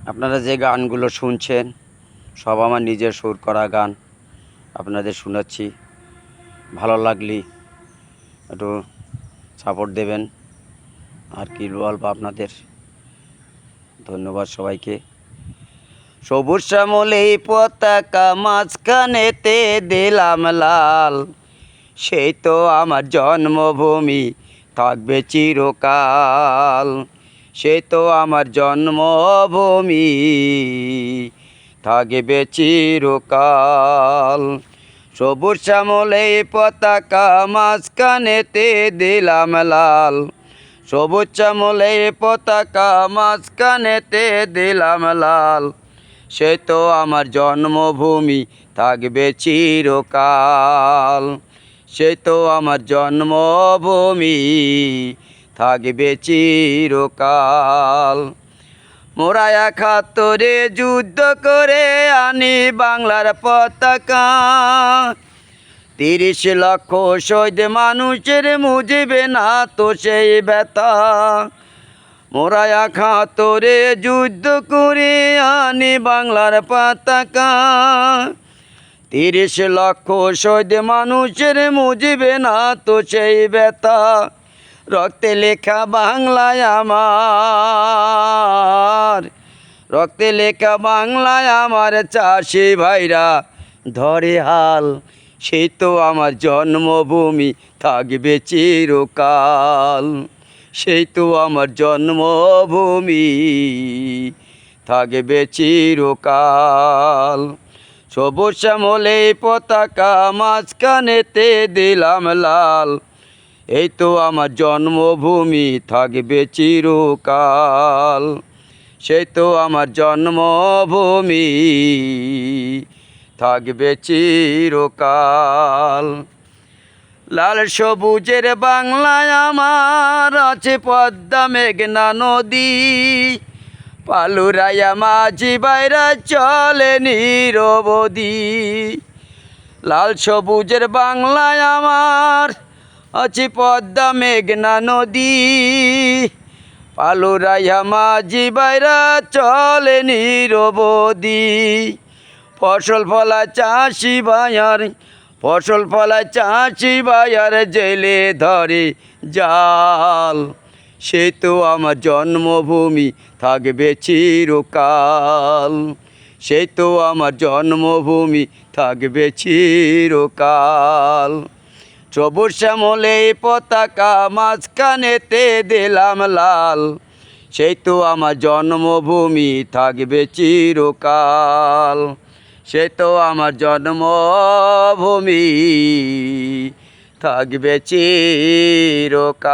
আপনারা যে গানগুলো শুনছেন সব আমার নিজের সুর করা গান আপনাদের শোনাচ্ছি। ভালো লাগলে একটু সাপোর্ট দেবেন। আর কি বলবো আপনাদের, ধন্যবাদ সবাইকে। সবুজ শ্যামলে পতাকা মাঝখানেতে দিলাম লাল, সেই তো আমার জন্মভূমি থাকবে চিরকাল। সেই তো আমার জন্মভূমি থাকবে চিরকাল। সবুজ শ্যামলে পতাকা মাঝখানেতে দিলাম লাল, সবুজ শ্যামলে পতাকা মাঝখানেতে দিলাম লাল। সে তো আমার জন্মভূমি থাকবে চিরকাল। সে তো আমার জন্মভূমি থাকবে চিরকাল। মোরা ৭১ যুদ্ধ করে আনি বাংলার পতাকা, ৩০ লক্ষ শহীদ মানুষের মুজিবে না তো সেই ব্যথা। মোরা ৭১ যুদ্ধ করে আনি বাংলার পতাকা, ৩০ লক্ষ শহীদ মানুষের মুজিবে না তো সেই ব্যথা। রক্তে লেখা বাংলায় আমার, রক্তে লেখা বাংলায় আমার চাষি ভাইরা ধরে হাল। সেই তো আমার জন্মভূমি থাকবে চিরকাল। সেই তো আমার জন্মভূমি থাকবে চিরকাল। সবুজ শ্যামলে পতাকা মাঝখানেতে দিলাম লাল, এই তো আমার জন্মভূমি থাকবে চিরকাল। সেই তো আমার জন্মভূমি থাকবে চিরকাল। লাল সবুজের বাংলায় আমার আছে পদ্মা মেঘনা নদী, পালুরাইয়া মাঝি বাইরা চলে নিরবধি। লাল সবুজের বাংলায় আমার আছে পদ্মা মেঘনা নদী, পালুরাইয়া মাঝি বাইরা চলে নিরবধি। ফসল ফলায় চাষি ভাইয়ার, ফসল ফলায় চাষি ভাইয়ার জেলে ধরে জাল। সে তো আমার জন্মভূমি থাকবে চিরকাল। সে তো আমার জন্মভূমি থাকবে চিরকাল। সবুজ শ্যামলে পতাকা মাঝখানেতে দিলাম লাল, সেই তো আমার জন্মভূমি থাকবে চিরকাল। সে তো আমার জন্মভূমি থাকবে চিরকাল।